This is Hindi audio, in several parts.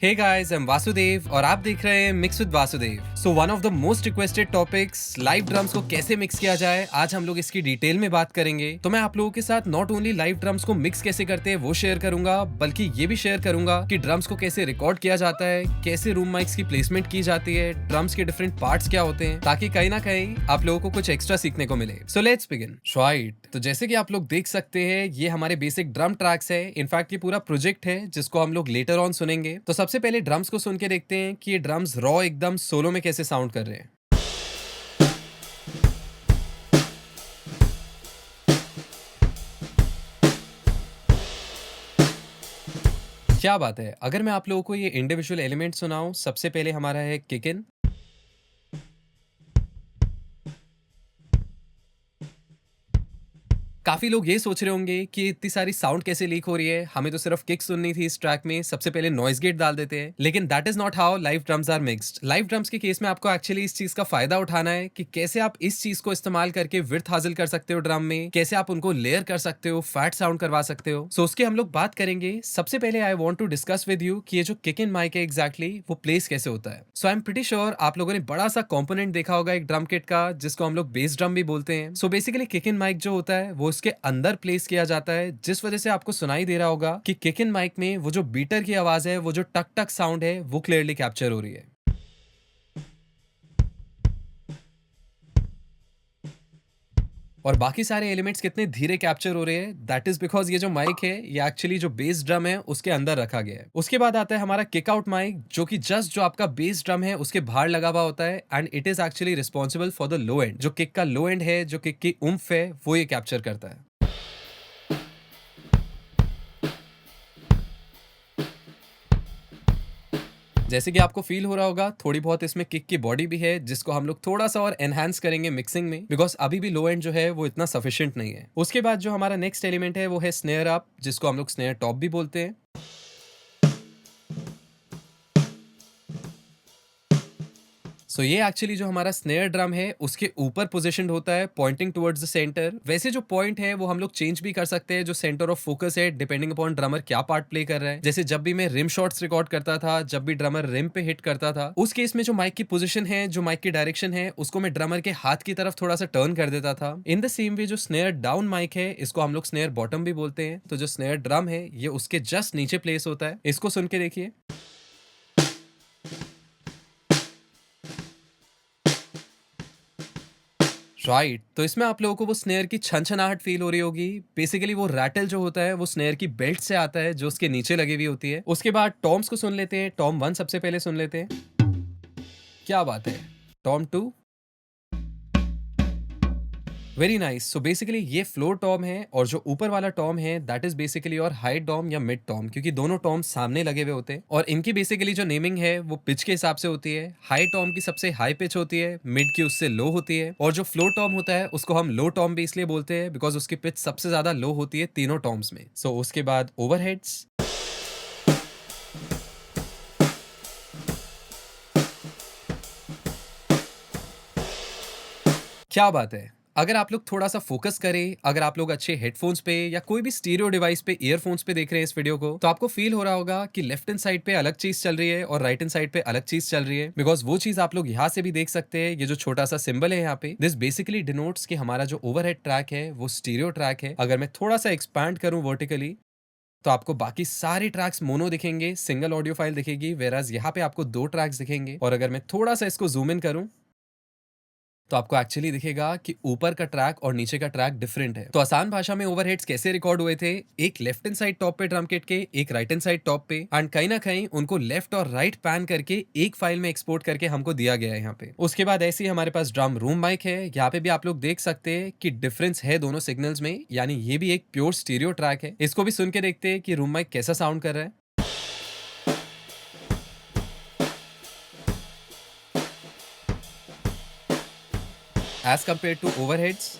Hey guys, I am Vasudev और आप देख रहे हैं mix with Vasudev. So one of the most requested topics, live drums को कैसे मिक्स किया जाए, आज हम लोग इसकी डिटेल में बात करेंगे। तो मैं आप लोगों के साथ नॉट ओनली लाइव ड्रम्स को मिक्स कैसे करते हैं वो शेयर करूंगा, बल्कि ये भी शेयर करूंगा कि ड्रम्स को कैसे रिकॉर्ड किया जाता है, कैसे रूम माइक्स की प्लेसमेंट की जाती है, ड्रम्स के डिफरेंट पार्ट्स क्या होते हैं, ताकि कहीं ना कहीं आप लोगों को कुछ एक्स्ट्रा सीखने को मिले। So let's begin. राइट, तो जैसे कि आप लोग देख सकते हैं, ये हमारे बेसिक ड्रम ट्रैक्स है। इनफैक्ट ये पूरा प्रोजेक्ट है जिसको हम लोग लेटर ऑन सुनेंगे। तो सबसे पहले ड्रम्स को सुन के देखते हैं कि ये ड्रम्स रॉ एकदम सोलो में कैसे साउंड कर रहे हैं। क्या बात है। अगर मैं आप लोगों को ये इंडिविजुअल एलिमेंट सुनाऊं, सबसे पहले हमारा है किक इन। काफी लोग ये सोच रहे होंगे कि इतनी सारी साउंड कैसे लीक हो रही है, हमें तो सिर्फ किक सुननी थी इस ट्रैक में, सबसे पहले नॉइज गेट डाल देते हैं। लेकिन that is not how live drums are mixed. Live drums के केस में आपको एक्चुअली इस चीज का फायदा उठाना है कि कैसे आप इस चीज को इस्तेमाल करके विड्थ हासिल कर सकते हो ड्रम में, कैसे आप उनको लेयर कर सकते हो, फैट साउंड करवा सकते हो। सो उसके हम लोग बात करेंगे। सबसे पहले I want to discuss with you कि ये जो किक इन माइक है एग्जैक्टली वो प्लेस कैसे होता है। So I am pretty sure आप लोगों ने बड़ा सा कॉम्पोनेंट देखा होगा एक ड्रम किट का, जिसको हम लोग बेस ड्रम भी बोलते हैं। So basically kick in mic जो होता है वो उसके अंदर प्लेस किया जाता है, जिस वजह से आपको सुनाई दे रहा होगा कि किक इन माइक में वो जो बीटर की आवाज है, वो जो टक टक साउंड है, वो क्लियरली कैप्चर हो रही है। और बाकी सारे एलिमेंट्स कितने धीरे कैप्चर हो रहे हैं, दैट इज बिकॉज ये जो माइक है ये एक्चुअली जो बेस ड्रम है उसके अंदर रखा गया है। उसके बाद आता है हमारा किक आउट माइक, जो कि जस्ट जो आपका बेस ड्रम है उसके बाहर लगा हुआ होता है, and it is actually responsible for the low and. जो किक का लो एंड है, जो किक की उम्फ है, वो ये कैप्चर करता है। जैसे कि आपको फील हो रहा होगा, थोड़ी बहुत इसमें किक की बॉडी भी है, जिसको हम लोग थोड़ा सा और एनहांस करेंगे मिक्सिंग में, बिकॉज अभी भी लो एंड जो है वो इतना सफिशिएंट नहीं है। उसके बाद जो हमारा नेक्स्ट एलिमेंट है वो है स्नेयर अप, जिसको हम लोग स्नेयर टॉप भी बोलते हैं। सो ये एक्चुअली जो हमारा स्नेयर ड्रम है उसके ऊपर पोजिशन होता है, पॉइंटिंग टुवर्ड्स द सेंटर। वैसे जो पॉइंट है वो हम लोग चेंज भी कर सकते हैं, जो सेंटर ऑफ फोकस है, डिपेंडिंग अपॉन ड्रमर क्या पार्ट प्ले कर रहा है। जैसे जब भी मैं रिम शॉट्स रिकॉर्ड करता था, जब भी ड्रमर रिम पे हिट करता था, उस केस में जो माइक की पोजिशन है, जो माइक की डायरेक्शन है, उसको मैं ड्रमर के हाथ की तरफ थोड़ा सा टर्न कर देता था। इन द सेम वे जो स्नेयर डाउन माइक है, इसको हम लोग स्नेयर बॉटम भी बोलते हैं। तो जो स्नेयर ड्रम है ये उसके जस्ट नीचे प्लेस होता है। इसको सुन के देखिए। राइट, तो इसमें आप लोगों को वो स्नेयर की छनछनाहट फील हो रही होगी। बेसिकली वो रैटल जो होता है वो स्नेयर की बेल्ट से आता है, जो उसके नीचे लगी हुई होती है। उसके बाद टॉम्स को सुन लेते हैं। टॉम 1 सबसे पहले सुन लेते हैं। क्या बात है। Tom 2। Very nice. So basically ये फ्लोर टॉम है, और जो ऊपर वाला टॉम है दैट इज बेसिकली और हाई टॉम या मिड टॉम, क्योंकि दोनों टॉम सामने लगे हुए होते हैं, और इनकी बेसिकली जो नेमिंग है वो पिच के हिसाब से होती है। हाई टॉम की सबसे हाई पिच होती है, मिड की उससे लो होती है, और जो फ्लोर टॉम होता है उसको हम लो टॉम भी इसलिए बोलते हैं बिकॉज उसकी पिच सबसे ज्यादा लो होती है तीनों टॉम्स में। सो उसके बाद ओवरहेड्स। क्या बात है। अगर आप लोग थोड़ा सा फोकस करें, अगर आप लोग अच्छे हेडफोन्स पे या कोई भी स्टीरियो डिवाइस पे, ईयरफोन्स पे देख रहे हैं इस वीडियो को, तो आपको फील हो रहा होगा कि लेफ्ट हैंड साइड पे अलग चीज चल रही है और राइट हैंड साइड पे अलग चीज चल रही है। बिकॉज वो चीज आप लोग यहाँ से भी देख सकते हैं। ये जो छोटा सा सिंबल है यहाँ पे, दिस बेसिकली डिनोट्स कि हमारा जो ओवरहेड ट्रैक है वो स्टीरियो ट्रैक है। अगर मैं थोड़ा सा एक्सपैंड करूं वर्टिकली, तो आपको बाकी सारे ट्रैक्स मोनो दिखेंगे, सिंगल ऑडियो फाइल दिखेगी, वेराज यहाँ पे आपको 2 ट्रैक्स दिखेंगे। और अगर मैं थोड़ा सा इसको जूम इन करूं, तो आपको एक्चुअली दिखेगा कि ऊपर का ट्रैक और नीचे का ट्रैक डिफरेंट है। तो आसान भाषा में ओवरहेड्स कैसे रिकॉर्ड हुए थे, एक लेफ्ट हैंड साइड टॉप पे ड्रम किट के, एक राइट हैंड साइड टॉप पे, एंड कहीं ना कहीं उनको लेफ्ट और राइट पैन करके एक फाइल में एक्सपोर्ट करके हमको दिया गया है यहाँ पे। उसके बाद ऐसे ही हमारे पास ड्रम रूम माइक है। यहाँ पे भी आप लोग देख सकते हैं कि डिफरेंस है दोनों सिग्नल्स में, यानी ये भी एक प्योर स्टीरियो ट्रैक है। इसको भी सुन के देखते हैं कि रूम माइक कैसा साउंड कर रहा है। As compare to overheads.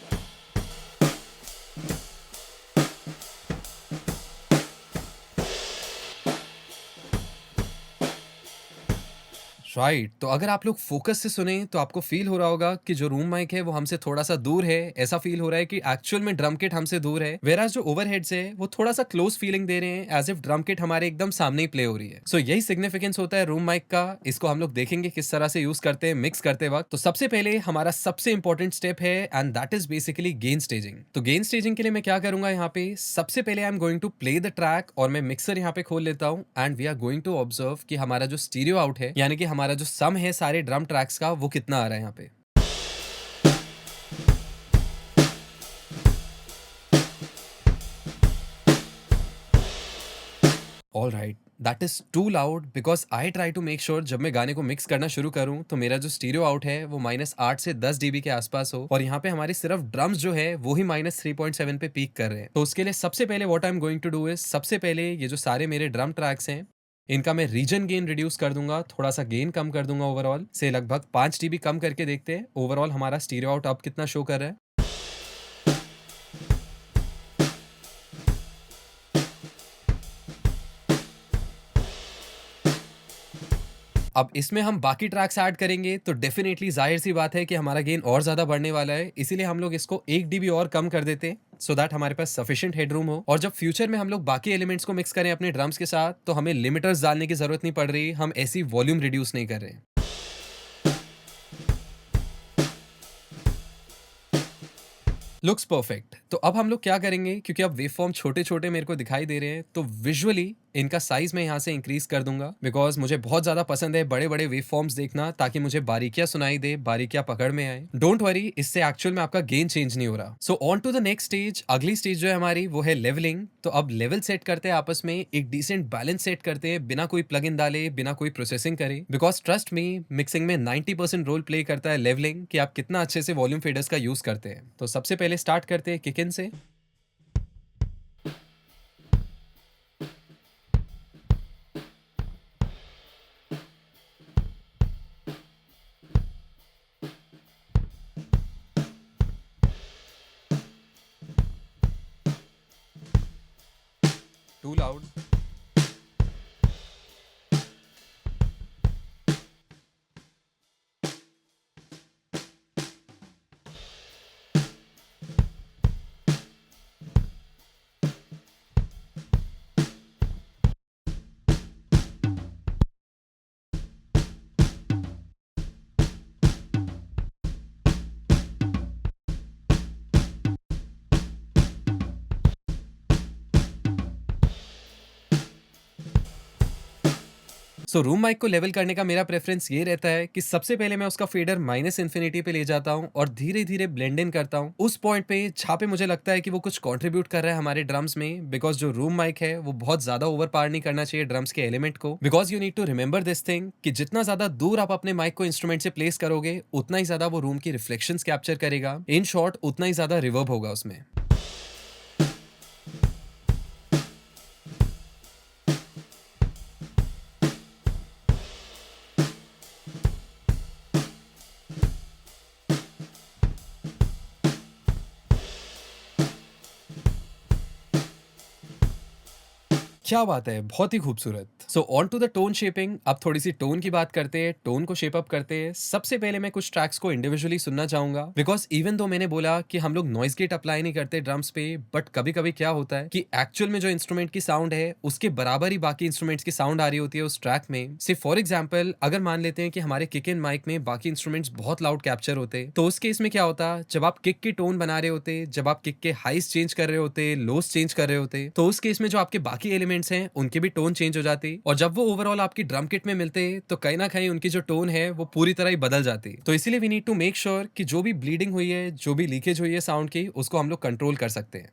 Right, तो अगर आप लोग फोकस से सुने तो आपको फील हो रहा होगा कि जो रूम माइक है वो हमसे थोड़ा सा दूर है। ऐसा फील हो रहा है कि एक्चुअल में ड्रम किट हमसे दूर है, वेराज जो ओवरहेड्स है वो थोड़ा सा क्लोज फीलिंग दे रहे हैं, एज इफ ड्रम किट हमारे एकदम सामने ही प्ले हो रही है। सो यही सिग्निफिकेंस होता है रूम माइक का। इसको हम लोग देखेंगे किस तरह से यूज करते हैं मिक्स करते वक्त। तो सबसे पहले हमारा सबसे इंपॉर्टेंट स्टेप है and that is basically gain staging. तो गेन स्टेजिंग के लिए मैं क्या करूंगा, यहाँ पे सबसे पहले I am going to play the track और मैं मिक्सर यहाँ पे खोल लेता हूँ and we are going to observe कि हमारा जो स्टीरियो आउट है, यानी कि हमारा जो सम है सारे ड्रम ट्रैक्स का, वो कितना आ रहा है यहाँ पे। All right, that is too loud because I try to make sure जब मैं गाने को मिक्स करना शुरू करूं तो मेरा जो स्टीरियो आउट है वो -8 से 10 डीबी के आसपास हो, और यहाँ पे हमारे सिर्फ ड्रम्स जो है वो ही -3.7 पे पीक कर रहे हैं। तो उसके लिए सबसे पहले what I am going to do is, सबसे पहले ये जो सारे मेरे ड्रम ट्रैक्स हैं इनका मैं रीजन गेन रिड्यूस कर दूंगा, थोड़ा सा गेन कम कर दूंगा, ओवरऑल से लगभग 5 डीबी कम करके देखते हैं ओवरऑल हमारा स्टीरियो आउट अब कितना शो कर रहा है। अब इसमें हम बाकी ट्रैक्स ऐड करेंगे तो डेफिनेटली जाहिर सी बात है कि हमारा गेन और ज्यादा बढ़ने वाला है, इसीलिए हम लोग इसको 1 डीबी और कम कर देते हैं सो दैट हमारे पास सफिशिएंट हेडरूम हो। और जब फ्यूचर में हम लोग बाकी एलिमेंट्स को मिक्स करें अपने ड्रम्स के साथ तो हमें लिमिटर्स डालने की जरूरत नहीं पड़ रही, हम ऐसी वॉल्यूम रिड्यूस नहीं कर रहे। Looks perfect. तो अब हम लोग क्या करेंगे, क्योंकि अब वेव फॉर्म छोटे छोटे मेरे को दिखाई दे रहे हैं तो विजुअली इनका साइज मैं यहाँ से इंक्रीज कर दूंगा, बिकॉज मुझे बहुत ज्यादा पसंद है बड़े बड़े वेव फॉर्म्स देखना, ताकि मुझे बारीकियां सुनाई दे, बारीकियां पकड़ में आए। डोंट वरी, इससे एक्चुअल में आपका गेन चेंज नहीं हो रहा। So on to the next stage, अगली स्टेज जो है हमारी वो है लेवलिंग। तो अब लेवल सेट करते हैं आपस में, एक डिसेंट बैलेंस सेट करते हैं बिना कोई प्लग इन डाले, बिना कोई प्रोसेसिंग करे, बिकॉज ट्रस्ट मी मिक्सिंग में 90% रोल प्ले करता है लेवलिंग, कि आप कितना अच्छे से वॉल्यूम फेडर्स का यूज करते हैं। तो सबसे पहले स्टार्ट करते हैं किक इन से। Too loud. So room mic को लेवल करने का मेरा प्रेफरेंस ये रहता है कि सबसे पहले मैं उसका फेडर माइनस इन्फिनिटी पे ले जाता हूँ और धीरे धीरे ब्लेंड इन करता हूँ उस पॉइंट पे जहाँ पे मुझे लगता है कि वो कुछ कंट्रीब्यूट कर रहा है हमारे ड्रम्स में, बिकॉज जो रूम माइक है वो बहुत ज्यादा ओवर पावर नहीं करना चाहिए ड्रम्स के एलिमेंट को, because you need to remember this thing कि जितना ज्यादा दूर आप अपने माइक को इंस्ट्रूमेंट से प्लेस करोगे उतना ही ज्यादा वो रूम की रिफ्लेक्शंस कैप्चर करेगा, इन शॉर्ट उतना ही ज्यादा रिवर्ब होगा उसमें। क्या बात है, बहुत ही खूबसूरत। So on to the tone shaping. अब थोड़ी सी टोन की बात करते हैं, टोन को शेप अप करते हैं। सबसे पहले मैं कुछ ट्रैक्स को इंडिविजुअली सुनना चाहूंगा, बिकॉज इवन दो मैंने बोला कि हम लोग नॉइज गेट अप्लाई नहीं करते ड्रम्स पे, बट कभी कभी क्या होता है कि एक्चुअल में जो इंस्ट्रूमेंट की साउंड है उसके बराबर ही बाकी इंस्ट्रूमेंट्स की साउंड आ रही होती है उस ट्रैक में। से फॉर एग्जाम्पल अगर मान लेते हैं कि हमारे किक इन माइक में बाकी इंस्ट्रूमेंट्स बहुत लाउड कैप्चर होते, तो उस केस में क्या होता, जब आप किक की टोन बना रहे होते, जब आप किक के हाइस चेंज कर रहे होते, लोस चेंज कर रहे होते, तो उस केस में जो आपके बाकी एलिमेंट्स हैं उनके भी टोन चेंज हो जाती, और जब वो ओवरऑल आपकी ड्रम किट में मिलते तो कहीं ना कहीं उनकी जो टोन है वो पूरी तरह ही बदल जाती। तो इसीलिए we need to make sure कि जो भी ब्लीडिंग हुई है, जो भी लीकेज हुई है साउंड की, उसको हम लोग कंट्रोल कर सकते हैं।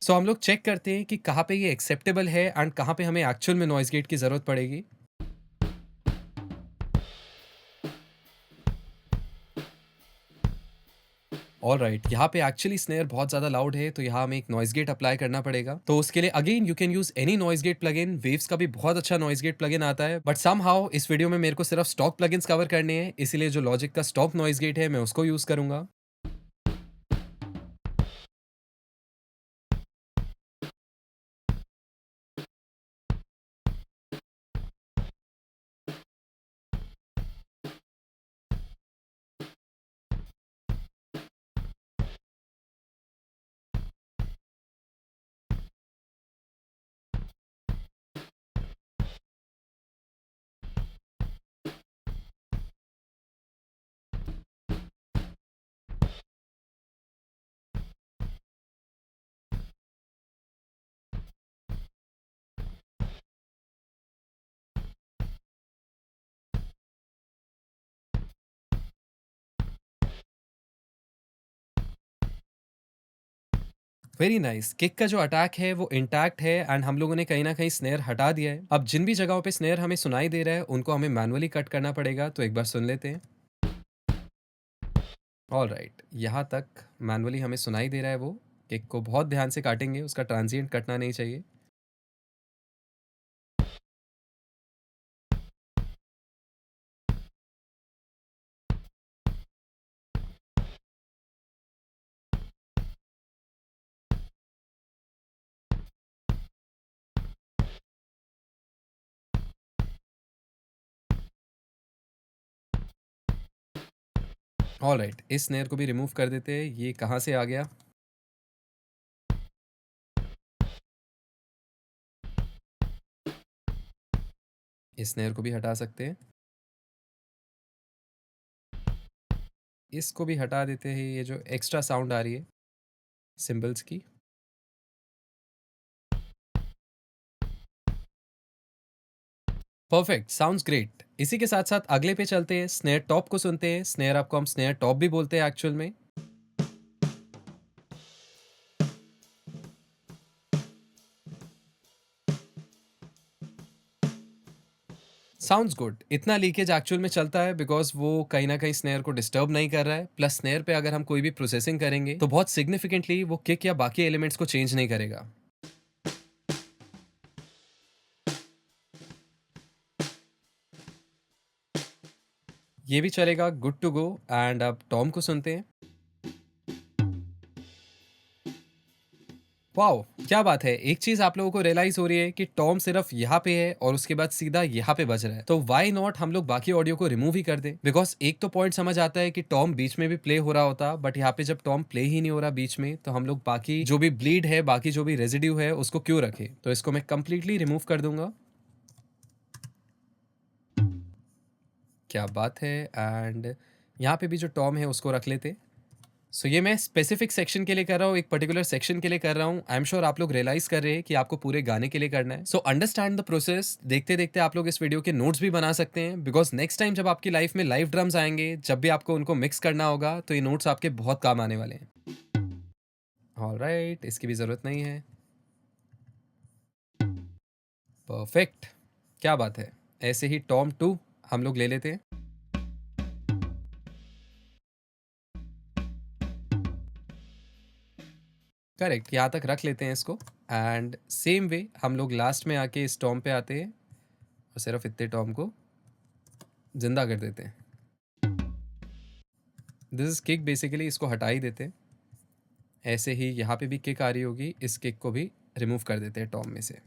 सो हम लोग चेक करते हैं कि कहाँ पे ये एक्सेप्टेबल है एंड कहाँ पे हमें एक्चुअल में नॉइज गेट की जरूरत पड़ेगी। ऑलराइट, यहाँ पे एक्चुअली स्नेयर बहुत ज्यादा लाउड है तो यहाँ हमें एक नॉइज गेट अप्लाई करना पड़ेगा। तो उसके लिए again you can use any noise gate plugin, Waves का भी बहुत अच्छा नॉइज गेट प्लगइन आता है, बट सम हाउ इस वीडियो में मेरे को सिर्फ स्टॉक प्लगइन्स कवर करने हैं, इसीलिए जो लॉजिक का स्टॉक नॉइज गेट है मैं उसको यूज करूंगा। Very nice. किक का जो अटैक है वो इंटैक्ट है एंड हम लोगों ने कहीं न कहीं स्नेयर हटा दिया है। अब जिन भी जगहों पे स्नेयर हमें सुनाई दे रहा है, उनको हमें मैनुअली कट करना पड़ेगा, तो एक बार सुन लेते हैं। ऑलराइट, यहाँ तक मैनुअली हमें सुनाई दे रहा है वो। किक को बहुत ध्यान से काटेंगे, उसका ट्रांजिएंट कटना नहीं चाहिए। ऑलराइट, इस स्नेयर को भी रिमूव कर देते हैं। ये कहाँ से आ गया? इस स्नेयर को भी हटा सकते हैं। इसको भी हटा देते हैं, ये जो एक्स्ट्रा साउंड आ रही है सिंबल्स की। Perfect, sounds great. इसी के साथ-साथ अगले पे चलते हैं, स्नेयर टॉप को सुनते हैं। स्नेयर अप को हम स्नेयर टॉप भी बोलते हैं एक्चुअल में। Sounds good. इतना लीकेज एक्चुअल में चलता है बिकॉज़ वो कहीं न कहीं स्नेयर को डिस्टर्ब नहीं कर रहा है। प्लस स्नेयर पे अगर हम कोई भी प्रोसेसिंग करेंगे, तो बहुत सिग्निफिकेंटली वो किक या बाकी एलिमेंट्स को चेंज नहीं करेगा। ये भी चलेगा, गुड टू गो। एंड अब टॉम को सुनते हैं। वाओ! क्या बात है! एक चीज़ आप लोगों को रियलाइज़ हो रही है कि टॉम सिर्फ़ यहाँ पे है और उसके बाद सीधा यहाँ पे बज रहा है। तो व्हाई नॉट हम लोग बाकी ऑडियो को रिमूव ही कर दें? बिकॉज़ एक तो पॉइंट समझ आता है कि टॉम बीच में भी प्ले हो रहा होता, बट यहाँ पे जब टॉम प्ले ही नहीं हो रहा बीच में, तो हम लोग बाकी जो भी ब्लीड है, बाकी जो भी रेज़िड्यू है, उसको क्यों रखें? तो इसको मैं कंप्लीटली रिमूव कर दूँगा। क्या बात है! एंड यहाँ पे भी जो टॉम है, उसको रख लेते। सो ये मैं स्पेसिफिक सेक्शन के लिए कर रहा हूँ, एक पर्टिकुलर सेक्शन के लिए कर रहा हूँ। आई एम श्योर आप लोग रियलाइज कर रहे हैं कि आपको पूरे गाने के लिए करना है। So understand the process. देखते देखते आप लोग इस वीडियो के नोट्स भी बना सकते हैं, बिकॉज नेक्स्ट टाइम जब आपकी लाइफ में लाइव ड्रम्स आएंगे, जब भी आपको उनको मिक्स करना होगा, तो ये नोट्स आपके बहुत काम आने वाले हैं। ऑलराइट, इसकी भी जरूरत नहीं है। परफेक्ट, क्या बात है! ऐसे ही टॉम टू हम लोग ले लेते हैं। करेक्ट, यहाँ तक रख लेते हैं इसको। एंड सेम वे हम लोग लास्ट में आके इस टॉम पे आते हैं और सिर्फ इतने टॉम को जिंदा कर देते हैं। दिस इज किक बेसिकली, इसको हटा ही देते हैं। ऐसे ही यहाँ पे भी किक आ रही होगी, इस किक को भी रिमूव कर देते हैं टॉम में से।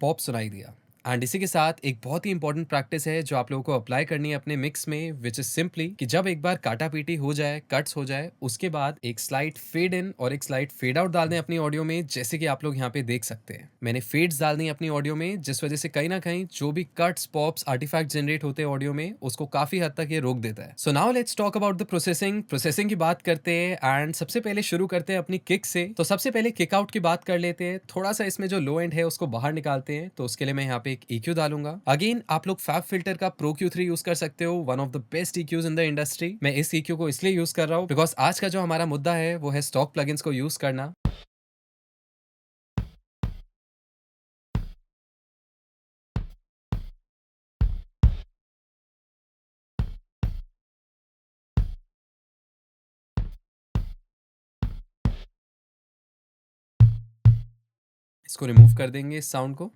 पॉप सुनाई दिया। एंड इसी के साथ एक बहुत ही इंपॉर्टेंट प्रैक्टिस है जो आप लोगों को अप्लाई करनी है अपने मिक्स में, विच इज सिंपली कि जब एक बार काटा पीटी हो जाए, कट्स हो जाए, उसके बाद एक स्लाइड फेड इन और एक स्लाइड फेड आउट डाल दें अपनी ऑडियो में, जैसे कि आप लोग यहाँ पे देख सकते हैं। मैंने फेड्स डाल दी अपनी ऑडियो में, जिस वजह से कहीं ना कहीं जो भी कट्स पॉप्स आर्टिफैक्ट जनरेट होते हैं ऑडियो में, उसको काफी हद तक ये रोक देता है। So now let's talk about the processing. Processing की बात करते हैं एंड सबसे पहले शुरू करते हैं अपनी किक से। तो सबसे पहले किक आउट की बात कर लेते हैं। थोड़ा सा इसमें जो लो एंड है उसको बाहर निकालते हैं, तो उसके लिए मैं यहाँ पे एक EQ डालूंगा। अगेन आप लोग फैब फिल्टर का Pro Q3 यूज कर सकते हो, one of the best EQs in the industry. मैं इस EQ को इसलिए यूज कर रहा हूँ बिकॉज आज का जो हमारा मुद्दा है वो है स्टॉक प्लगइन्स को यूज करना। इसको रिमूव कर देंगे इस साउंड को।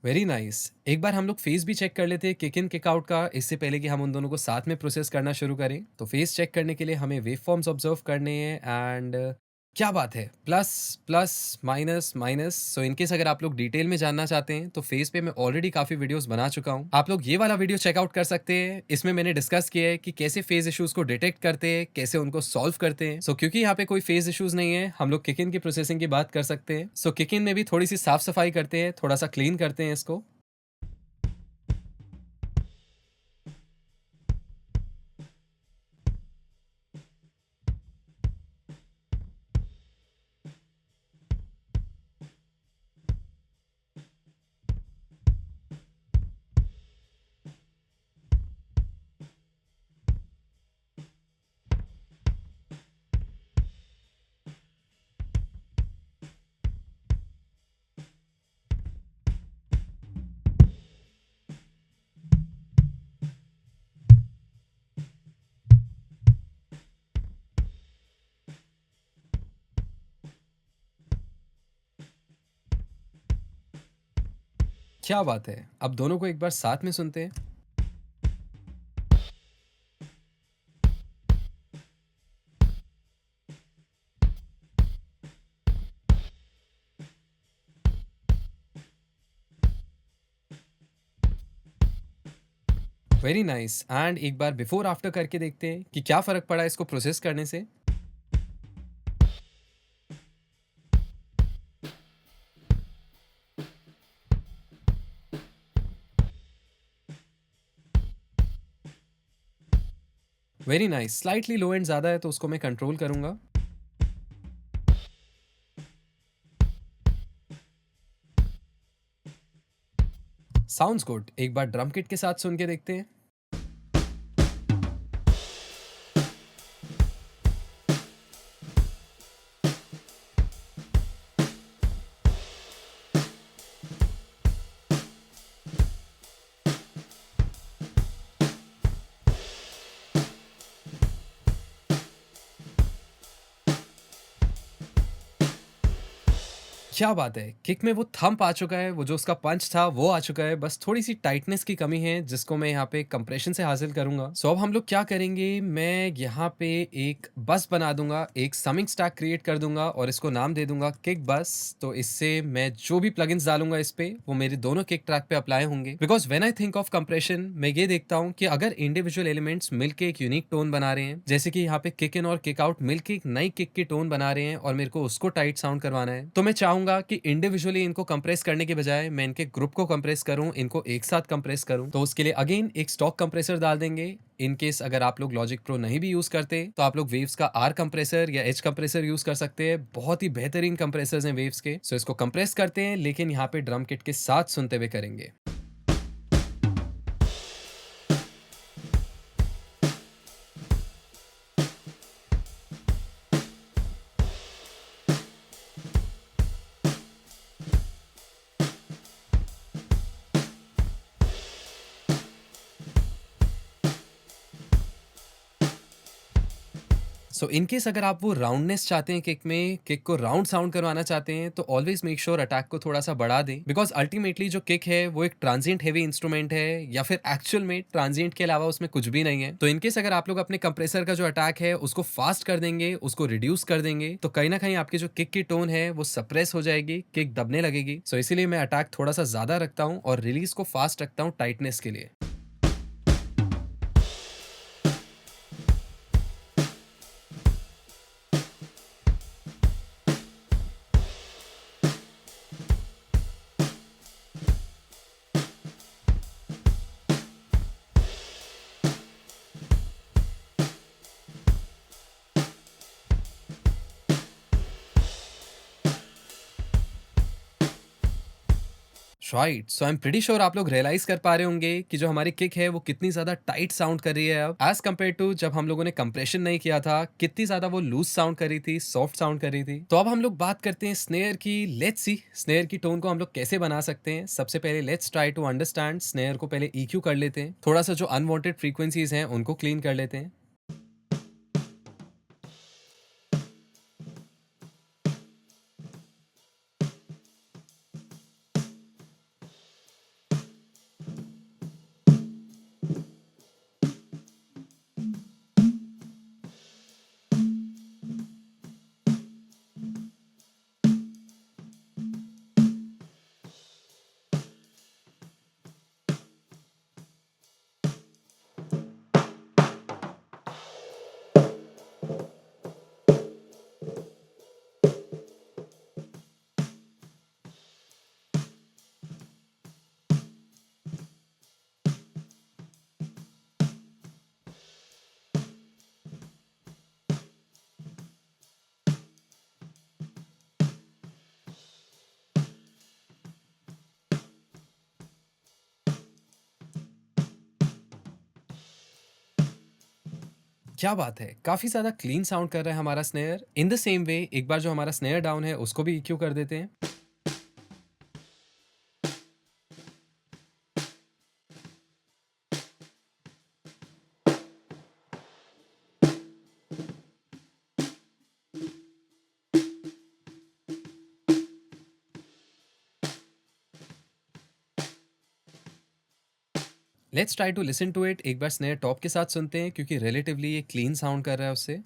Very nice. एक बार हम लोग फेस भी चेक कर लेते हैं किक इन किक आउट का, इससे पहले कि हम उन दोनों को साथ में प्रोसेस करना शुरू करें। तो फेस चेक करने के लिए हमें वेव फॉर्म्स ऑब्जर्व करने हैं एंड क्या बात है! Plus, plus, minus, minus. So in case अगर आप लोग डिटेल में जानना चाहते हैं, तो फेस पे मैं ऑलरेडी काफ़ी वीडियोज़ बना चुका हूँ। आप लोग ये वाला वीडियो चेक आउट कर सकते हैं। इसमें मैंने डिस्कस किया है कि कैसे फेस इश्यूज़ को डिटेक्ट करते हैं, कैसे उनको सॉल्व करते हैं। सो क्योंकि यहाँ पे कोई फेस इश्यूज़ नहीं है, हम लोग किक इन की प्रोसेसिंग की बात कर सकते हैं। सो किक इन में भी थोड़ी-सी साफ-सफाई करते हैं, थोड़ा-सा क्लीन करते हैं इसको। क्या बात है! अब दोनों को एक बार साथ में सुनते हैं। वेरी नाइस एंड एक बार बिफोर आफ्टर करके देखते हैं कि क्या फ़र्क पड़ा इसको प्रोसेस करने से। Very nice, slightly low and ज़्यादा है तो उसको मैं कंट्रोल करूँगा। Sounds good. एक बार ड्रम किट के साथ सुन के देखते हैं। क्या बात है! किक में वो थंप आ चुका है, वो जो उसका पंच था वो आ चुका है, बस थोड़ी-सी टाइटनेस की कमी है जिसको मैं यहाँ पे कंप्रेशन से हासिल करूँगा। सो अब हम लोग क्या करेंगे, मैं यहाँ पे एक बस बना दूँगा, एक समिंग स्टैक क्रिएट कर दूँगा और इसको नाम दे दूँगा किक बस। तो इससे मैं जो भी प्लगइन्स डालूँगा इस पे, वो मेरे दोनों किक ट्रैक पे अप्लाई होंगे। Because when I think of compression मैं ये देखता हूँ कि अगर इंडिविजुअल एलिमेंट्स मिलके एक यूनिक टोन बना रहे हैं, जैसे कि यहाँ पे किक इन और किक आउट मिलके एक नई किक की टोन बना रहे हैं और मेरे को उसको टाइट साउंड करवाना है, तो मैं चाहूँगा कि इंडिविजुअली इनको कंप्रेस करने के बजाय मैं इनके ग्रुप को कंप्रेस करूँ, इनको एक साथ कंप्रेस करूँ। तो उसके लिए अगेन एक स्टॉक कंप्रेसर डाल देंगे। इन केस अगर आप लोग लॉजिक प्रो नहीं भी यूज़ करते, तो आप लोग वेव्स का आर कंप्रेसर या एच कंप्रेसर यूज़ कर सकते हैं। बहुत ही बेहतरीन कंप्रेसर्स हैं वेव्स के। सो इसको कंप्रेस करते हैं, लेकिन यहाँ पे ड्रम किट के साथ सुनते हुए करेंगे। सो इन केस अगर आप वो राउंडनेस चाहते हैं किक में, किक को राउंड साउंड करवाना चाहते हैं, तो ऑलवेज मेक श्योर अटैक को थोड़ा सा बढ़ा दें, बिकॉज अल्टीमेटली जो किक है वो एक ट्रांजिएंट हेवी इंस्ट्रूमेंट है, या फिर एक्चुअल में ट्रांजिएंट के अलावा उसमें कुछ भी नहीं है। तो इन केस अगर आप लोग अपने कंप्रेसर का जो अटैक है उसको फास्ट कर देंगे, उसको रिड्यूस कर देंगे, तो कहीं ना कहीं आपकी जो किक की टोन है वो सप्रेस हो जाएगी, किक दबने लगेगी। सो इसीलिए मैं अटैक थोड़ा सा ज्यादा रखता हूँ और रिलीज को फास्ट रखता हूँ टाइटनेस के लिए। Right, so I am pretty sure आप लोग रियलाइज कर पा रहे होंगे कि जो हमारी किक है वो कितनी ज्यादा टाइट साउंड कर रही है अब, एज कम्पेयर टू जब हम लोगों ने कंप्रेशन नहीं किया था, कितनी ज्यादा वो लूज साउंड कर रही थी, सॉफ्ट साउंड कर रही थी। तो अब हम लोग बात करते हैं स्नेयर की। लेट्स सी स्नेयर की टोन को हम लोग कैसे बना सकते हैं। सबसे पहले let's try to understand. Snare को पहले EQ कर लेते हैं, थोड़ा सा जो अनवांटेड फ्रीक्वेंसीज हैं उनको क्लीन कर लेते हैं। क्या बात है! काफ़ी ज़्यादा क्लीन साउंड कर रहा है हमारा snare. In the same way एक बार जो हमारा स्नेयर डाउन है उसको भी ईक्यू कर देते हैं। Let's try to listen to it. एक बार स्नेयर टॉप के साथ सुनते हैं क्योंकि रिलेटिवली ये क्लीन साउंड कर रहा है उससे।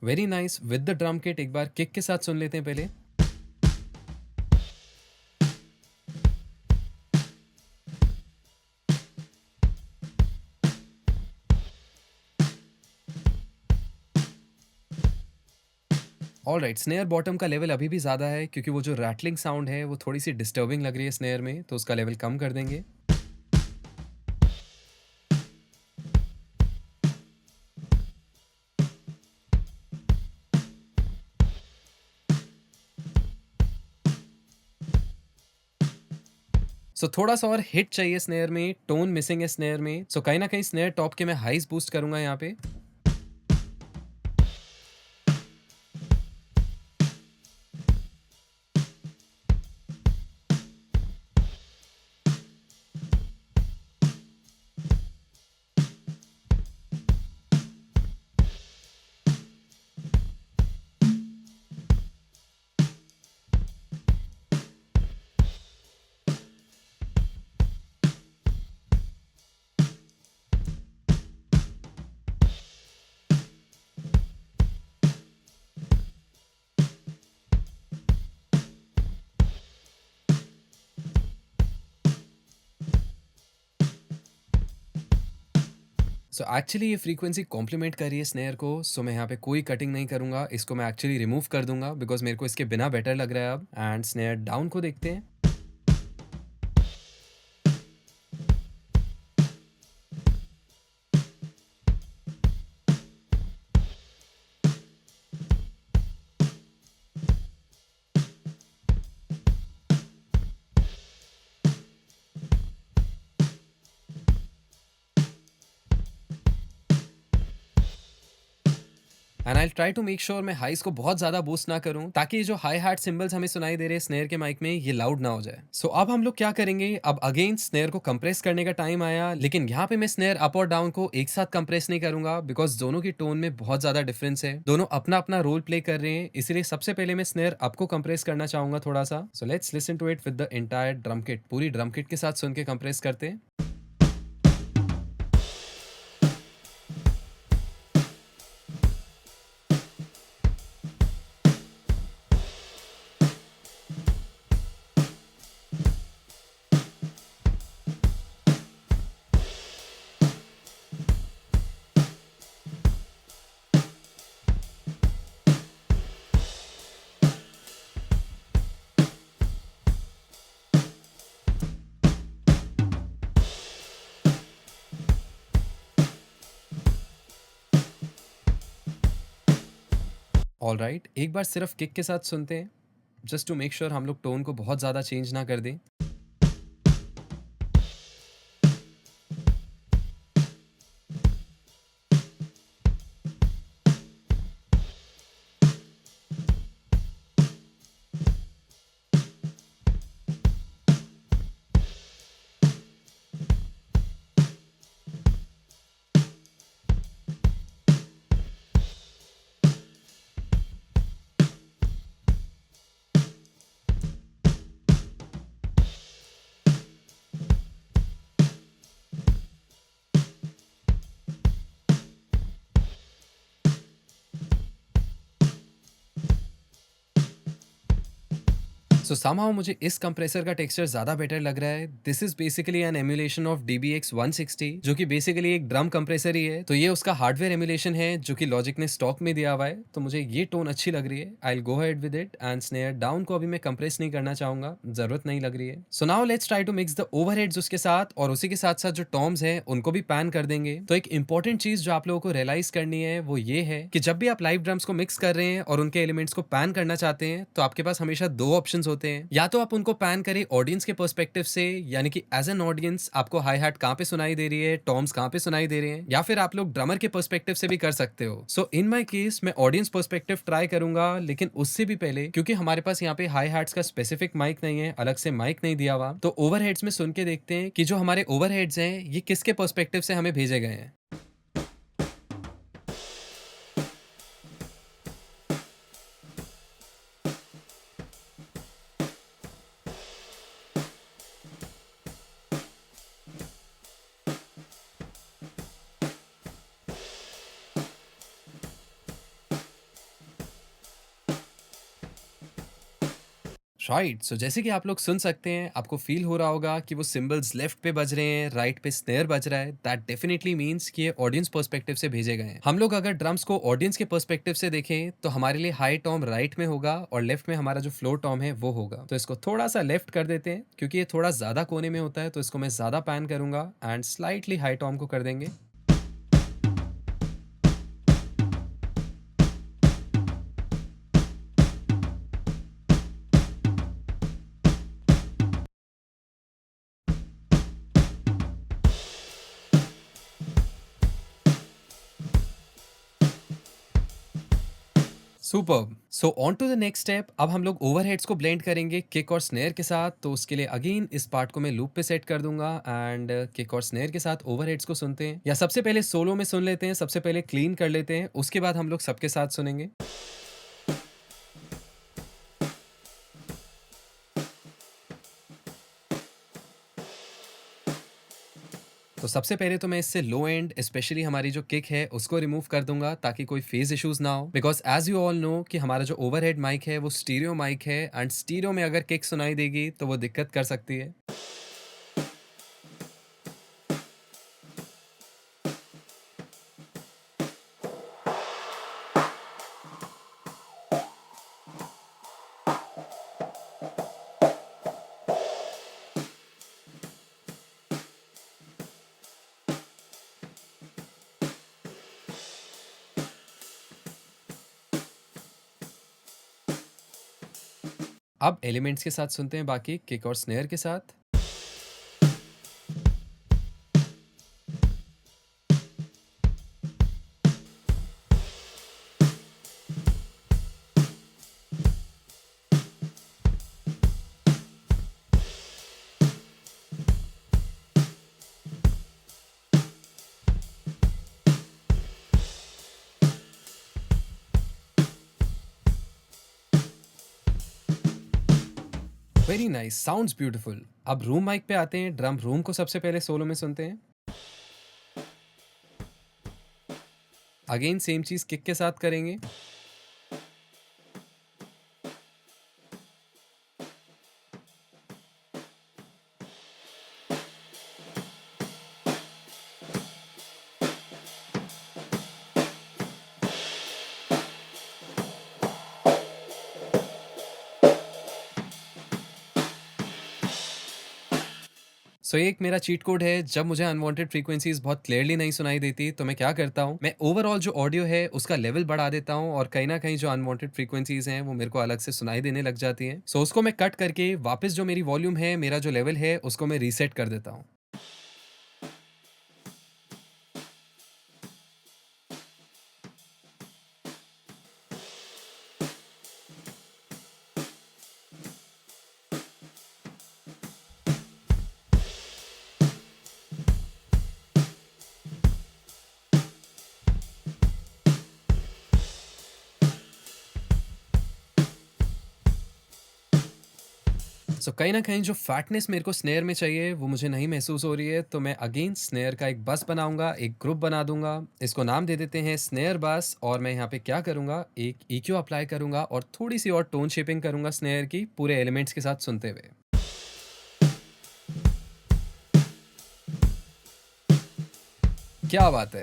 Very nice. With the drum kit एक बार किक के साथ सुन लेते हैं पहले। ऑलराइट, स्नेयर बॉटम का लेवल अभी भी ज़्यादा है क्योंकि वो जो रैटलिंग साउंड है वो थोड़ी-सी डिस्टर्बिंग लग रही है स्नेयर में, तो उसका लेवल कम कर देंगे। सो थोड़ा-सा और हिट चाहिए स्नेयर में, टोन मिसिंग है स्नेयर में। सो कहीं न कहीं स्नेयर टॉप के मैं हाइज़ बूस्ट करूँगा यहाँ पे। सो एक्चुअली ये फ्रीक्वेंसी कॉम्प्लीमेंट कर रही है स्नेयर को, सो मैं यहाँ पे कोई कटिंग नहीं करूँगा। इसको मैं एक्चुअली रिमूव कर दूँगा बिकॉज़ मेरे को इसके बिना बेटर लग रहा है अब। एंड स्नेयर डाउन को देखते हैं। And I will try to make sure मैं हाइज़ को बहुत ज़्यादा बूस्ट ना करूँ ताकि ये जो हाई हैट सिंबल्स हमें सुनाई दे रहे हैं स्नेयर के माइक में, ये लाउड ना हो जाए। सो अब हम लोग क्या करेंगे, अब अगेन स्नेयर को कंप्रेस करने का टाइम आया, लेकिन यहाँ पे मैं स्नेयर अप और डाउन को एक साथ कंप्रेस नहीं करूँगा बिकॉज़ दोनों की टोन में बहुत ज़्यादा डिफरेंस है। दोनों अपना-अपना रोल प्ले कर रहे हैं, इसीलिए सबसे पहले मैं स्नेयर अप को कंप्रेस करना चाहूँगा थोड़ा-सा। So let's listen to it with the entire drum kit. पूरी ड्रम किट के साथ सुन के कंप्रेस करते हैं। ऑलराइट, एक बार सिर्फ किक के साथ सुनते हैं, जस्ट टू मेक श्योर हम लोग टोन को बहुत ज़्यादा चेंज ना कर दें। सो समहाउ मुझे इस कंप्रेसर का टेक्सचर ज़्यादा बेटर लग रहा है। This is basically an emulation of DBX 160 जो कि बेसिकली एक ड्रम कंप्रेसर ही है। तो ये उसका हार्डवेयर एमुलेशन है जो कि लॉजिक ने स्टॉक में दिया हुआ है। तो मुझे ये टोन अच्छी लग रही है। I will go ahead with it and snare down को अभी मैं कंप्रेस नहीं करना चाहूँगा, ज़रूरत नहीं लग रही है। So now let's try to mix the overheads उसके साथ और उसी के साथ-साथ जो टॉम्स हैं उनको भी पैन कर देंगे। तो एक इंपॉर्टेंट चीज़ जो आप लोगों को रियलाइज़ करनी है वो ये है कि जब भी आप लाइव ड्रम्स को मिक्स कर रहे हैं और उनके एलिमेंट्स को पैन करना चाहते हैं तो आपके पास हमेशा 2 ऑप्शंस होते हैं। या तो आप उनको पैन करें ऑडियंस के पर्सपेक्टिव से, यानी कि एज़ एन ऑडियंस आपको हाई हैट कहाँ पे सुनाई दे रही है, टॉम्स कहाँ पे सुनाई दे रहे हैं, या फिर आप लोग ड्रमर के पर्सपेक्टिव से भी कर सकते हो। सो इन माय केस मैं ऑडियंस पर्सपेक्टिव ट्राई करूंगा, लेकिन उससे भी पहले क्योंकि हमारे पास यहाँ पे हाई हैट्स का स्पेसिफिक माइक नहीं है, अलग से माइक नहीं दिया हुआ, तो ओवरहेड्स में सुन के देखते हैं कि जो हमारे ओवरहेड्स हैं ये किसके पर्सपेक्टिव से हमें भेजे गए हैं। राइट, सो जैसे कि आप लोग सुन सकते हैं, आपको फील हो रहा होगा कि वो सिंबल्स लेफ्ट पे बज रहे हैं, राइट पे स्नेयर बज रहा है। दैट डेफिनेटली मीन्स कि ये ऑडियंस पर्सपेक्टिव से भेजे गए हैं। हम लोग अगर ड्रम्स को ऑडियंस के पर्सपेक्टिव से देखें तो हमारे लिए हाई टॉम राइट में होगा और लेफ्ट में हमारा जो फ्लोर टॉम है वो होगा। तो इसको थोड़ा सा लेफ्ट कर देते हैं क्योंकि ये थोड़ा ज्यादा कोने में होता है, तो इसको मैं ज्यादा पैन करूंगा एंड स्लाइटली हाई टॉम को कर देंगे। Superb. So on to the next step. अब हम लोग ओवरहेड्स को ब्लेंड करेंगे किक और स्नेयर के साथ। तो उसके लिए अगेन इस पार्ट को मैं लूप पे सेट कर दूंगा एंड किक और स्नेयर के साथ ओवरहेड्स को सुनते हैं, या सबसे पहले सोलो में सुन लेते हैं, सबसे पहले क्लीन कर लेते हैं, उसके बाद हम लोग सबके साथ सुनेंगे। तो सबसे पहले तो मैं इससे लो एंड स्पेशली हमारी जो किक है उसको रिमूव कर दूंगा ताकि कोई फेज इश्यूज ना हो, because as you all know कि हमारा जो ओवरहेड माइक है वो स्टीरियो माइक है एंड स्टीरियो में अगर किक सुनाई देगी तो वो दिक्कत कर सकती है। अब एलिमेंट्स के साथ सुनते हैं बाकी किक और स्नेयर के साथ। Very nice, sounds beautiful. अब रूम माइक पे आते हैं। ड्रम रूम को सबसे पहले सोलो में सुनते हैं। अगेन सेम चीज किक के साथ करेंगे। सो ये एक मेरा चीट कोड है। जब मुझे अनवांटेड फ्रीक्वेंसीज बहुत क्लियरली नहीं सुनाई देती तो मैं क्या करता हूँ, मैं ओवरऑल जो ऑडियो है उसका लेवल बढ़ा देता हूँ और कहीं ना कहीं जो अनवांटेड फ्रीक्वेंसीज हैं वो मेरे को अलग से सुनाई देने लग जाती हैं। सो उसको मैं कट करके वापस जो मेरी वॉल्यूम है, मेरा जो लेवल है, उसको मैं रीसेट कर देता हूँ। सो कहीं न कहीं जो फैटनेस मेरे को स्नेयर में चाहिए, वो मुझे नहीं महसूस हो रही है, तो मैं अगेन स्नेयर का एक बस बनाऊँगा, एक ग्रुप बना दूँगा। इसको नाम दे देते हैं स्नेयर बस और मैं यहाँ पे क्या करूँगा, एक ईक्यू अप्लाई करूँगा और थोड़ी-सी और टोन शेपिंग करूँगा स्नेयर की पूरे एलिमेंट्स के साथ सुनते हुए। क्या बात है!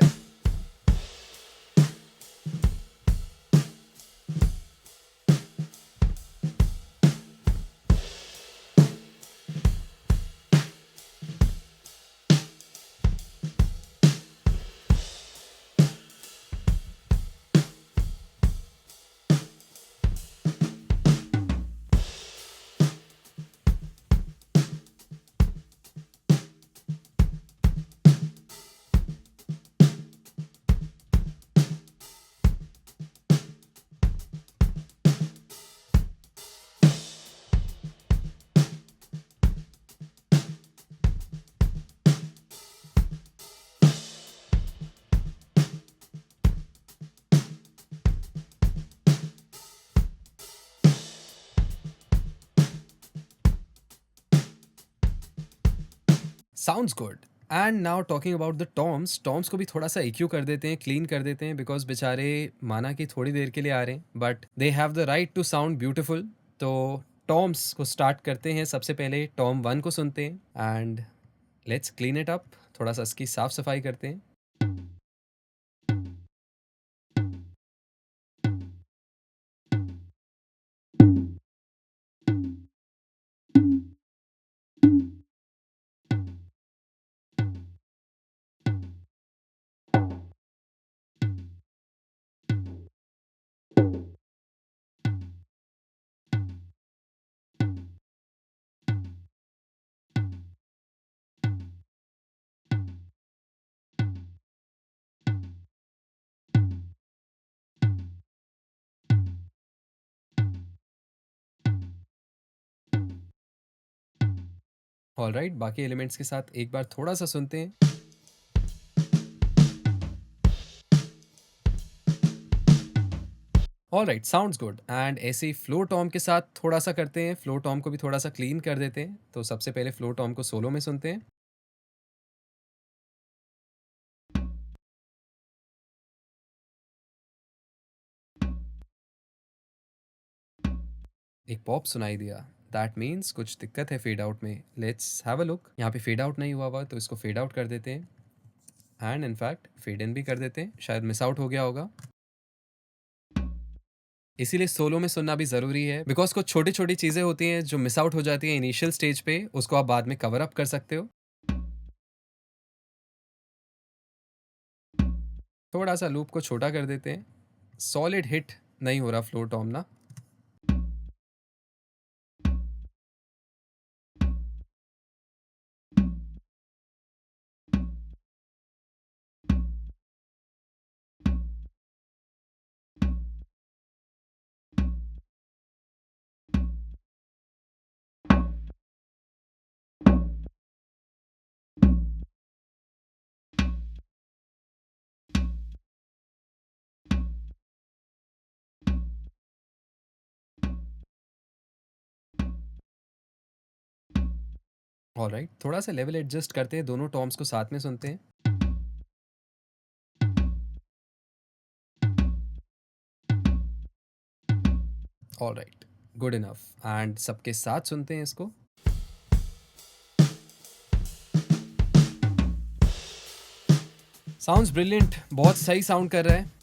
Sounds good. And now talking about the Tom's, Tom's को भी थोड़ा-सा ईक्यू कर देते हैं, क्लीन कर देते हैं बिकॉज़ बेचारे माना कि थोड़ी देर के लिए आ रहे हैं, but they have the right to sound beautiful. तो टॉम्स को स्टार्ट करते हैं, सबसे पहले टॉम 1 को सुनते हैं and let's clean it up, थोड़ा-सा इसकी साफ-सफाई करते हैं। ऑलराइट, बाकी एलिमेंट्स के साथ एक बार थोड़ा-सा सुनते हैं। Alright, sounds good. एंड ऐसे ही फ्लो टॉम के साथ थोड़ा-सा करते हैं, फ्लो टॉम को भी थोड़ा-सा क्लीन कर देते हैं। तो सबसे पहले फ्लो टॉम को सोलो में सुनते हैं। एक पॉप सुनाई दिया, दैट मीन्स कुछ दिक्कत है फेड आउट में। Let's have a look. यहाँ पे फेड आउट नहीं हुआ हुआ, तो इसको फेड आउट कर देते हैं एंड इनफैक्ट फेड इन भी कर देते हैं, शायद मिस आउट हो गया होगा। इसीलिए सोलो में सुनना भी ज़रूरी है बिकॉज़ कुछ छोटी-छोटी चीज़ें होती हैं जो मिस आउट हो जाती हैं इनिशियल स्टेज पे, उसको आप बाद में कवर अप कर सकते हो। थोड़ा-सा लूप को छोटा कर देते हैं। सॉलिड हिट नहीं हो रहा फ्लो टॉम ना। ऑलराइट, थोड़ा-सा लेवल एडजस्ट करते हैं, दोनों टॉम्स को साथ में सुनते हैं। ऑलराइट, गुड इनफ एंड सबके साथ सुनते हैं इसको। साउंड्स ब्रिलियंट, बहुत सही साउंड कर रहा है।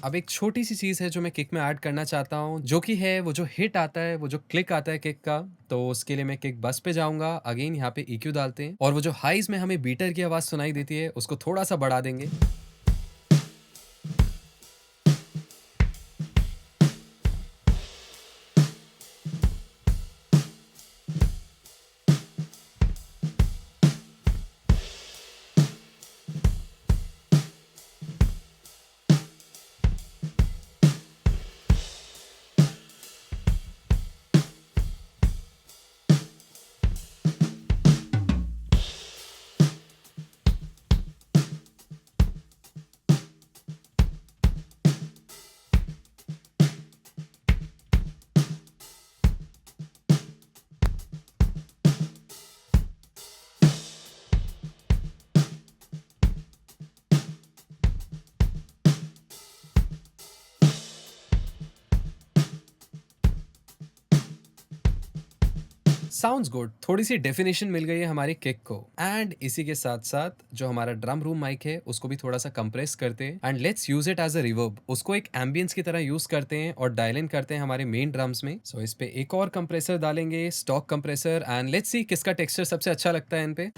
अब एक छोटी-सी चीज़ है जो मैं किक में ऐड करना चाहता हूँ, जो कि है वो जो हिट आता है, वो जो क्लिक आता है किक का, तो उसके लिए मैं किक बस पे जाऊँगा। अगेन यहाँ पे ईक्यू डालते हैं और वो जो हाइज़ में हमें बीटर की आवाज़ सुनाई देती है, उसको थोड़ा-सा बढ़ा देंगे। साउंड्स गुड, थोड़ी सी डेफिनेशन मिल गई है हमारी किक को। एंड इसी के साथ साथ जो हमारा ड्रम रूम माइक है उसको भी थोड़ा सा कंप्रेस करते हैं and let's use it as a reverb, उसको एक एम्बियंस की तरह यूज करते हैं और डायल इन करते हैं हमारे मेन ड्रम्स में। सो इस पे एक और कंप्रेसर डालेंगे, stock compressor, and let's see किसका टेक्सचर सबसे अच्छा लगता है इन पे।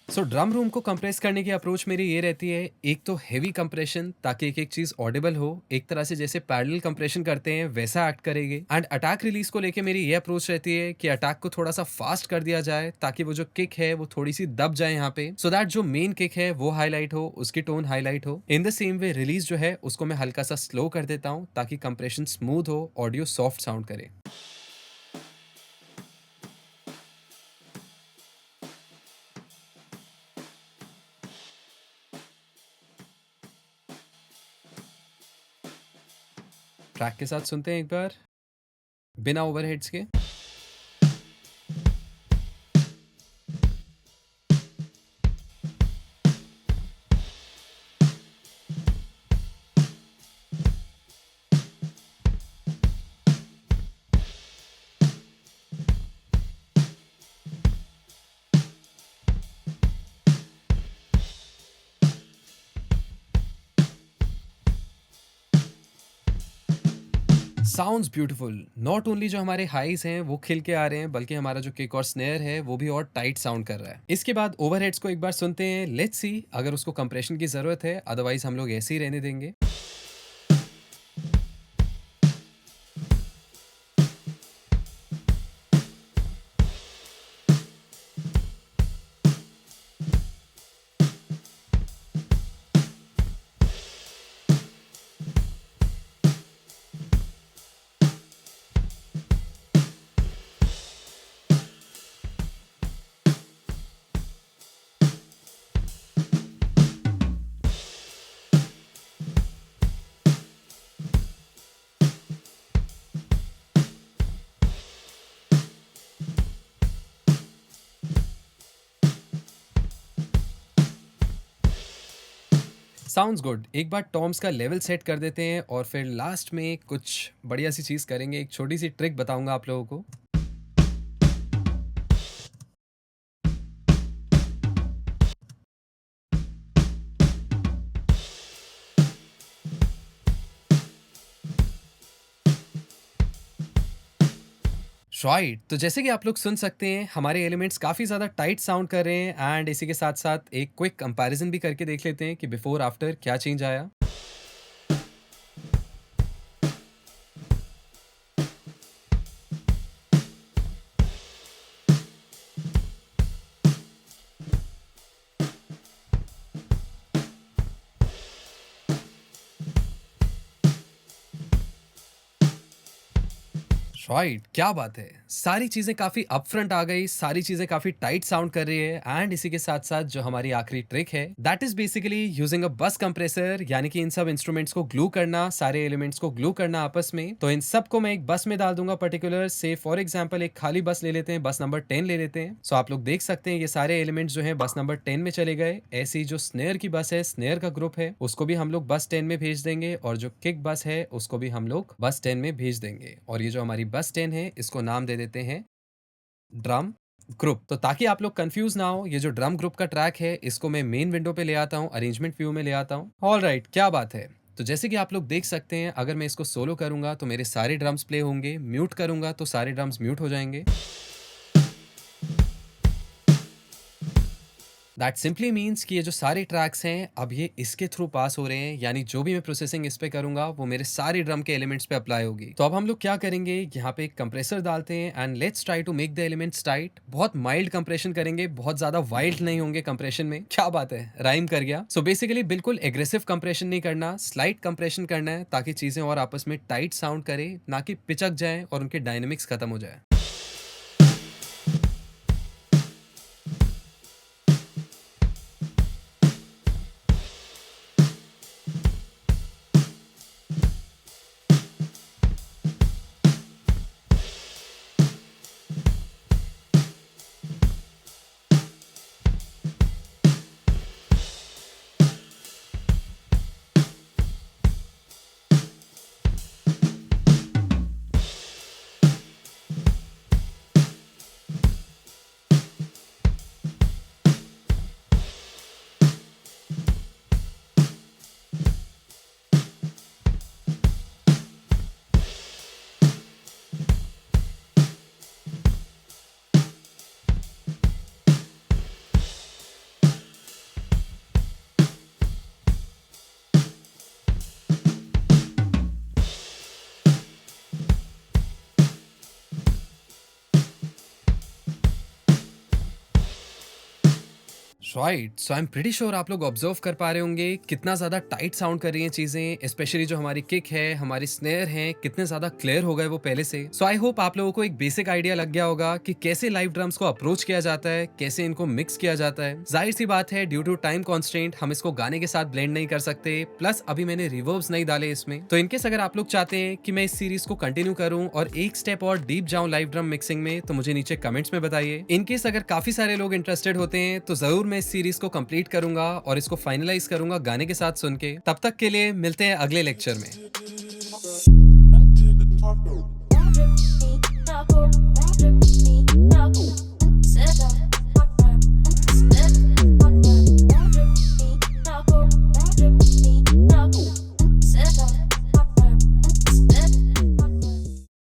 सो ड्रम रूम को कंप्रेस करने की अप्रोच मेरी ये रहती है, एक तो हेवी कंप्रेशन ताकि एक एक चीज ऑडिबल हो, एक तरह से जैसे पैरेलल कंप्रेशन करते हैं वैसा एक्ट करेगी। एंड अटैक रिलीज को लेके मेरी ये अप्रोच रहती है कि अटैक को थोड़ा सा फास्ट कर दिया जाए ताकि वो जो किक है वो थोड़ी सी दब जाए यहाँ पे, सो दैट जो मेन किक है वो हाईलाइट हो, उसकी टोन हाईलाइट हो। In the same way release जो है उसको मैं हल्का सा स्लो कर देता हूँ ताकि कंप्रेशन स्मूथ हो, ऑडियो सॉफ्ट साउंड करे। ट्रैक के साथ सुनते हैं एक बार बिना ओवरहेड्स के। साउंड्स ब्यूटीफुल, नॉट ओनली जो हमारे हाईज हैं वो खिल के आ रहे हैं, बल्कि हमारा जो किक और स्नेयर है वो भी और टाइट साउंड कर रहा है। इसके बाद ओवरहेड्स को एक बार सुनते हैं, लेट्स सी अगर उसको कंप्रेशन की जरूरत है, अदरवाइज हम लोग ऐसे ही रहने देंगे। साउंड्स गुड, एक बार टॉम्स का लेवल सेट कर देते हैं और फिर लास्ट में कुछ बढ़िया सी चीज करेंगे, एक छोटी सी ट्रिक बताऊंगा आप लोगों को। राइट, तो जैसे कि आप लोग सुन सकते हैं हमारे एलिमेंट्स काफ़ी ज़्यादा टाइट साउंड कर रहे हैं एंड इसी के साथ साथ एक क्विक कंपैरिजन भी करके देख लेते हैं कि बिफोर आफ्टर क्या चेंज आया। राइट, क्या बात है, सारी चीजें काफी अपफ्रंट आ गई, सारी चीजें काफी टाइट साउंड कर रही है। एंड इसी के साथ साथ जो हमारी आखिरी ट्रिक है that is basically using a बस कंप्रेसर, यानी कि इन सब इंस्ट्रूमेंट्स को ग्लू करना, सारे एलिमेंट्स को ग्लू करना आपस में। तो इन सब को मैं एक बस में डाल दूंगा पर्टिकुलर, से फॉर एग्जाम्पल एक खाली बस ले लेते हैं, बस नंबर 10 ले लेते हैं। सो आप लोग देख सकते हैं ये सारे एलिमेंट्स जो है बस नंबर 10 में चले गए। ऐसी जो स्नेयर की बस है, स्नेयर का ग्रुप है, उसको भी हम लोग बस 10 में भेज देंगे और जो किक बस है उसको भी हम लोग बस 10 में भेज देंगे। और ये जो हमारी बस 10 है इसको नाम दे देते हैं ड्रम ग्रुप। तो ताकि आप लोग कंफ्यूज ना हो, ये जो ड्रम ग्रुप का ट्रैक है इसको मैं मेन विंडो पे ले आता हूँ, अरेंजमेंट व्यू में ले आता हूँ। ऑल राइट, क्या बात है। तो जैसे कि आप लोग देख सकते हैं अगर मैं इसको सोलो करूंगा तो मेरे सारे ड्रम्स प्ले होंगे, म्यूट करूंगा तो सारे ड्रम्स म्यूट हो जाएंगे। दैट सिंपली मीन्स कि ये जो सारे ट्रैक्स हैं अब ये इसके थ्रू पास हो रहे हैं, यानी जो भी मैं प्रोसेसिंग इस पे करूंगा वो मेरे सारे ड्रम के एलिमेंट्स पे अप्लाई होगी। तो अब हम लोग क्या करेंगे, यहाँ पे एक कंप्रेसर डालते हैं and let's try to make the elements tight. बहुत माइल्ड कंप्रेशन करेंगे, बहुत ज्यादा वाइल्ड नहीं होंगे कंप्रेशन में। क्या बात है, राइम कर गया। सो बेसिकली बिल्कुल एग्रेसिव कंप्रेशन नहीं करना, स्लाइट कंप्रेशन करना है ताकि चीजें और आपस में टाइट साउंड करे, ना कि पिचक जाए और उनके डायनेमिक्स खत्म हो जाए। Right. So I am pretty sure आप लोग ऑब्जर्व कर पा रहे होंगे कितना ज्यादा टाइट साउंड कर रही हैं चीजें, स्पेशली जो हमारी किक है, हमारी स्नेयर है, कितने ज्यादा क्लियर हो गए वो पहले से। सो आई होप आप लोगों को एक बेसिक आइडिया लग गया होगा कि कैसे लाइव ड्रम्स को अप्रोच किया जाता है, कैसे इनको मिक्स किया जाता है। जाहिर सी बात है, ड्यू टू टाइम कॉन्स्टेंट हम इसको गाने के साथ ब्लेंड नहीं कर सकते, प्लस अभी मैंने रिवर्ब्स नहीं डाले इसमें। तो इनकेस अगर आप लोग चाहते हैं कि मैं इस सीरीज को कंटिन्यू करूं और एक स्टेप और डीप जाऊं लाइव ड्रम मिक्सिंग में, तो मुझे नीचे कमेंट्स में बताइए। इनकेस अगर काफी सारे लोग इंटरेस्टेड होते हैं तो जरूर मैं इस सीरीज को कंप्लीट करूंगा और इसको फाइनलाइज करूंगा गाने के साथ सुन के। तब तक के लिए मिलते हैं अगले लेक्चर में।